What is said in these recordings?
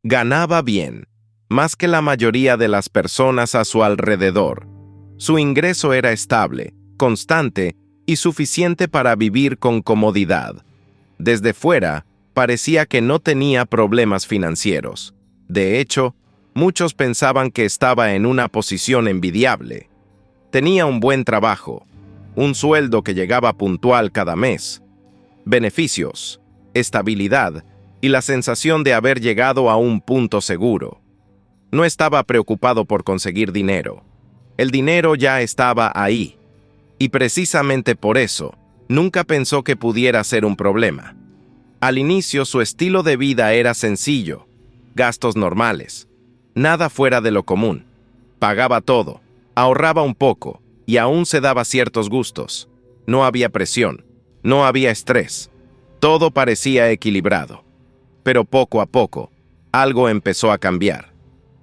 Ganaba bien, más que la mayoría de las personas a su alrededor. Su ingreso era estable, constante y suficiente para vivir con comodidad. Desde fuera, parecía que no tenía problemas financieros. De hecho, muchos pensaban que estaba en una posición envidiable. Tenía un buen trabajo, un sueldo que llegaba puntual cada mes, beneficios, estabilidad y la sensación de haber llegado a un punto seguro. No estaba preocupado por conseguir dinero. El dinero ya estaba ahí. Y precisamente por eso, nunca pensó que pudiera ser un problema. Al inicio, su estilo de vida era sencillo, gastos normales, nada fuera de lo común. Pagaba todo, ahorraba un poco y aún se daba ciertos gustos. No había presión, no había estrés. Todo parecía equilibrado. Pero poco a poco, algo empezó a cambiar.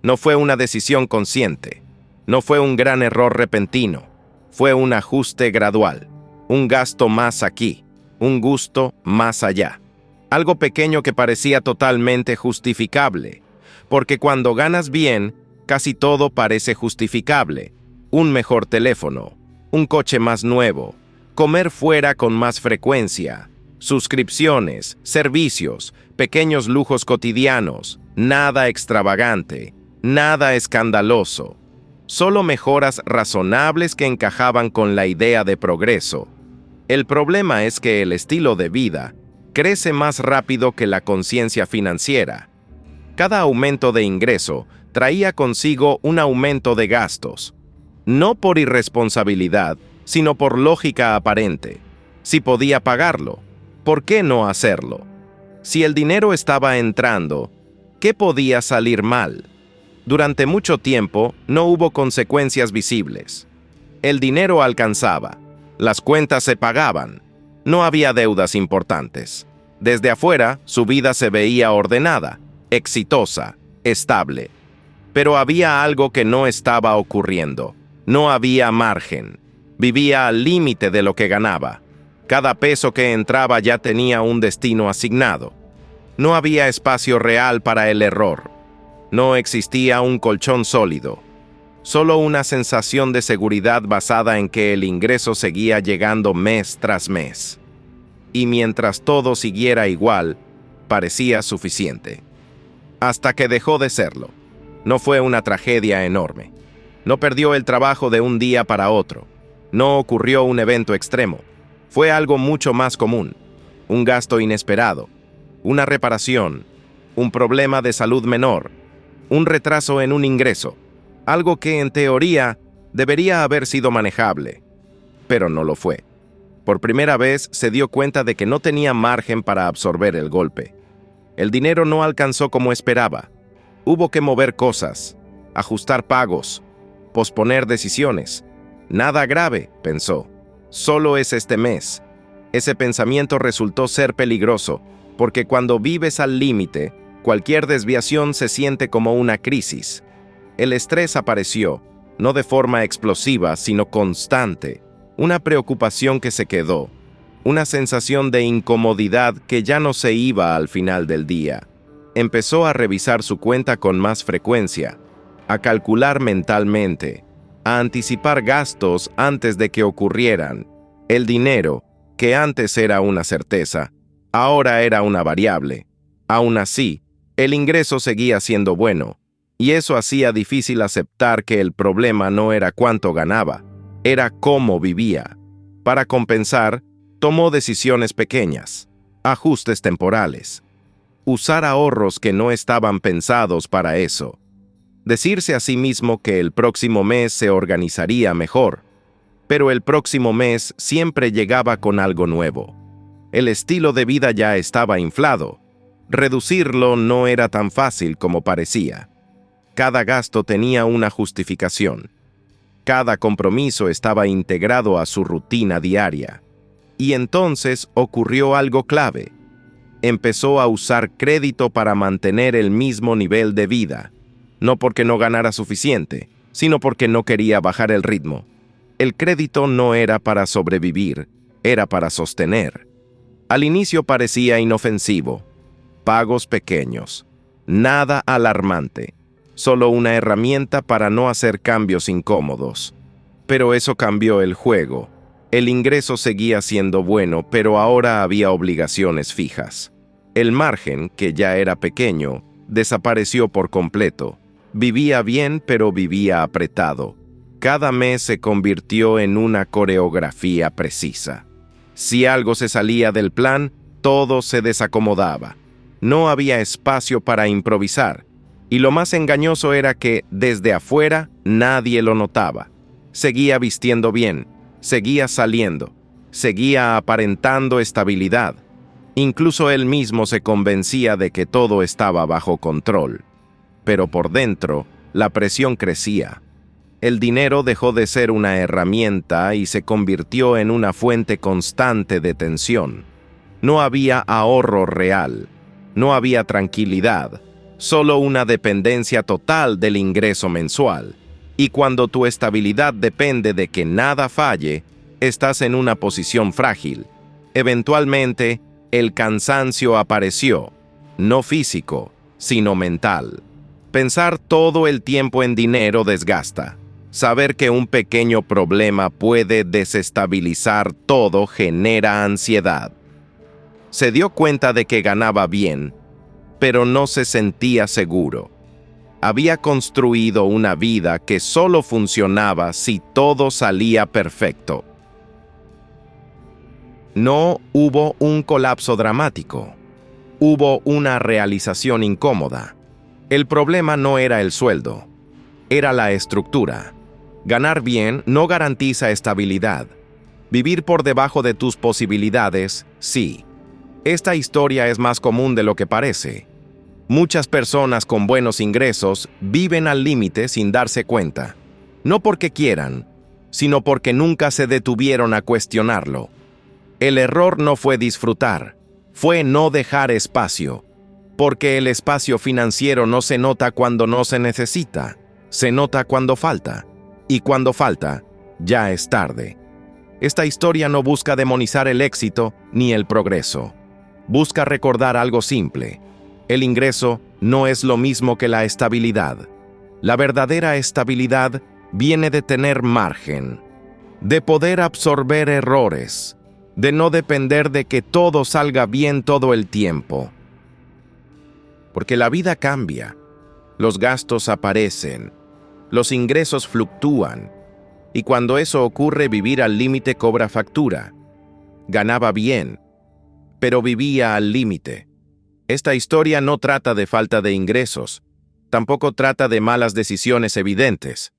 No fue una decisión consciente, no fue un gran error repentino, fue un ajuste gradual, un gasto más aquí, un gusto más allá. Algo pequeño que parecía totalmente justificable, porque cuando ganas bien, casi todo parece justificable. Un mejor teléfono, un coche más nuevo, comer fuera con más frecuencia, suscripciones, servicios, pequeños lujos cotidianos, nada extravagante, nada escandaloso. Solo mejoras razonables que encajaban con la idea de progreso. El problema es que el estilo de vida crece más rápido que la conciencia financiera. Cada aumento de ingreso traía consigo un aumento de gastos. No por irresponsabilidad, sino por lógica aparente. Si podía pagarlo, ¿por qué no hacerlo? Si el dinero estaba entrando, ¿qué podía salir mal? Durante mucho tiempo no hubo consecuencias visibles. El dinero alcanzaba, las cuentas se pagaban, no había deudas importantes. Desde afuera, su vida se veía ordenada, exitosa, estable. Pero había algo que no estaba ocurriendo. No había margen. Vivía al límite de lo que ganaba. Cada peso que entraba ya tenía un destino asignado. No había espacio real para el error. No existía un colchón sólido. Solo una sensación de seguridad basada en que el ingreso seguía llegando mes tras mes. Y mientras todo siguiera igual, parecía suficiente. Hasta que dejó de serlo. No fue una tragedia enorme. No perdió el trabajo de un día para otro. No ocurrió un evento extremo. Fue algo mucho más común. Un gasto inesperado. Una reparación. Un problema de salud menor. Un retraso en un ingreso. Algo que en teoría debería haber sido manejable. Pero no lo fue. Por primera vez se dio cuenta de que no tenía margen para absorber el golpe. El dinero no alcanzó como esperaba. Hubo que mover cosas, ajustar pagos, posponer decisiones. Nada grave, pensó. Solo es este mes. Ese pensamiento resultó ser peligroso, porque cuando vives al límite, cualquier desviación se siente como una crisis. El estrés apareció, no de forma explosiva, sino constante. Una preocupación que se quedó. Una sensación de incomodidad que ya no se iba al final del día. Empezó a revisar su cuenta con más frecuencia, a calcular mentalmente, a anticipar gastos antes de que ocurrieran. El dinero, que antes era una certeza, ahora era una variable. Aún así, el ingreso seguía siendo bueno, y eso hacía difícil aceptar que el problema no era cuánto ganaba, era cómo vivía. Para compensar, tomó decisiones pequeñas, ajustes temporales, usar ahorros que no estaban pensados para eso, decirse a sí mismo que el próximo mes se organizaría mejor, pero el próximo mes siempre llegaba con algo nuevo. El estilo de vida ya estaba inflado. Reducirlo no era tan fácil como parecía. Cada gasto tenía una justificación. Cada compromiso estaba integrado a su rutina diaria. Y entonces ocurrió algo clave. Empezó a usar crédito para mantener el mismo nivel de vida. No porque no ganara suficiente, sino porque no quería bajar el ritmo. El crédito no era para sobrevivir, era para sostener. Al inicio parecía inofensivo. Pagos pequeños. nada alarmante, solo una herramienta para no hacer cambios incómodos. Pero eso cambió el juego. El ingreso seguía siendo bueno, pero ahora había obligaciones fijas. El margen, que ya era pequeño, desapareció por completo. Vivía bien, pero vivía apretado. Cada mes se convirtió en una coreografía precisa. Si algo se salía del plan, todo se desacomodaba. No había espacio para improvisar. Y lo más engañoso era que, desde afuera, nadie lo notaba. Seguía vistiendo bien, seguía saliendo, seguía aparentando estabilidad. Incluso él mismo se convencía de que todo estaba bajo control. Pero por dentro, la presión crecía. El dinero dejó de ser una herramienta y se convirtió en una fuente constante de tensión. No había ahorro real, no había tranquilidad, solo una dependencia total del ingreso mensual. Y cuando tu estabilidad depende de que nada falle, estás en una posición frágil. Eventualmente, el cansancio apareció, no físico, sino mental. Pensar todo el tiempo en dinero desgasta. Saber que un pequeño problema puede desestabilizar todo genera ansiedad. Se dio cuenta de que ganaba bien, pero no se sentía seguro. Había construido una vida que solo funcionaba si todo salía perfecto. No hubo un colapso dramático. Hubo una realización incómoda. El problema no era el sueldo, era la estructura. Ganar bien no garantiza estabilidad. Vivir por debajo de tus posibilidades, sí. Esta historia es más común de lo que parece. Muchas personas con buenos ingresos viven al límite sin darse cuenta. No porque quieran, sino porque nunca se detuvieron a cuestionarlo. El error no fue disfrutar, fue no dejar espacio. Porque el espacio financiero no se nota cuando no se necesita, se nota cuando falta. Y cuando falta, ya es tarde. Esta historia no busca demonizar el éxito ni el progreso. Busca recordar algo simple. El ingreso no es lo mismo que la estabilidad. La verdadera estabilidad viene de tener margen, de poder absorber errores, de no depender de que todo salga bien todo el tiempo. Porque la vida cambia, los gastos aparecen, los ingresos fluctúan, y cuando eso ocurre, vivir al límite cobra factura. Ganaba bien, pero vivía al límite. Esta historia no trata de falta de ingresos, tampoco trata de malas decisiones evidentes.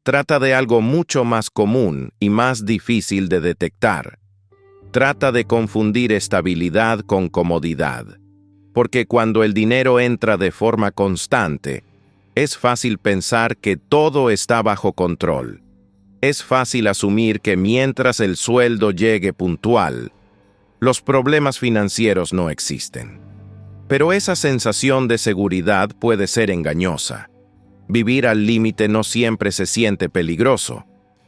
Trata de algo mucho más común y más difícil de detectar. Trata de confundir estabilidad con comodidad. Porque cuando el dinero entra de forma constante, es fácil pensar que todo está bajo control. Es fácil asumir que mientras el sueldo llegue puntual, los problemas financieros no existen. Pero esa sensación de seguridad puede ser engañosa. Vivir al límite no siempre se siente peligroso.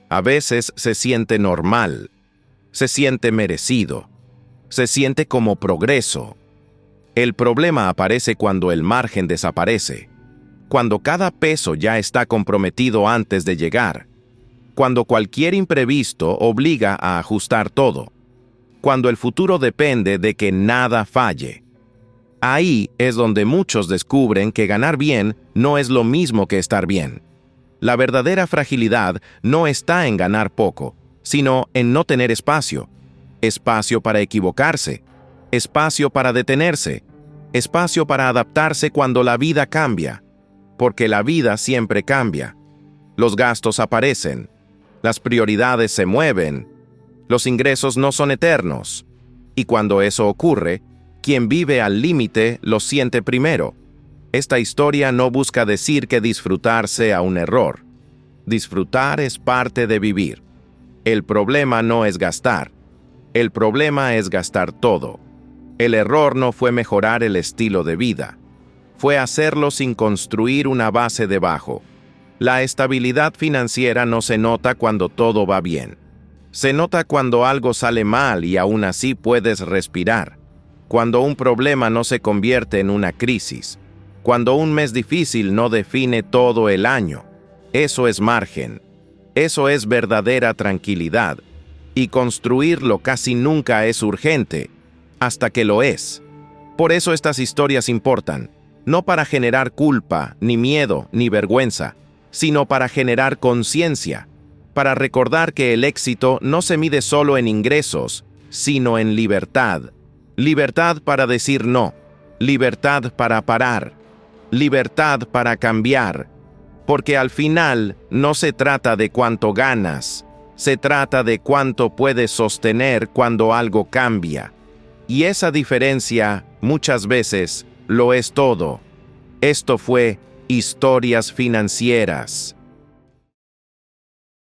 A veces se siente normal, se siente merecido, se siente como progreso. El problema aparece cuando el margen desaparece, cuando cada peso ya está comprometido antes de llegar, cuando cualquier imprevisto obliga a ajustar todo, cuando el futuro depende de que nada falle. Ahí es donde muchos descubren que ganar bien no es lo mismo que estar bien. La verdadera fragilidad no está en ganar poco, sino en no tener espacio. Espacio para equivocarse, espacio para detenerse, espacio para adaptarse cuando la vida cambia. Porque la vida siempre cambia. Los gastos aparecen, las prioridades se mueven, los ingresos no son eternos. Y cuando eso ocurre, quien vive al límite lo siente primero. Esta historia no busca decir que disfrutar sea un error. Disfrutar es parte de vivir. El problema no es gastar. El problema es gastar todo. El error no fue mejorar el estilo de vida. Fue hacerlo sin construir una base debajo. La estabilidad financiera no se nota cuando todo va bien. Se nota cuando algo sale mal y aún así puedes respirar. Cuando un problema no se convierte en una crisis. cuando un mes difícil no define todo el año. Eso es margen. Eso es verdadera tranquilidad. Y construirlo casi nunca es urgente, hasta que lo es. Por eso estas historias importan, no para generar culpa, ni miedo, ni vergüenza, sino para generar conciencia, para recordar que el éxito no se mide solo en ingresos, sino en libertad. Libertad para decir no, libertad para parar, libertad para cambiar, porque al final no se trata de cuánto ganas, se trata de cuánto puedes sostener cuando algo cambia. Y esa diferencia, muchas veces, lo es todo. Esto fue Historias Financieras.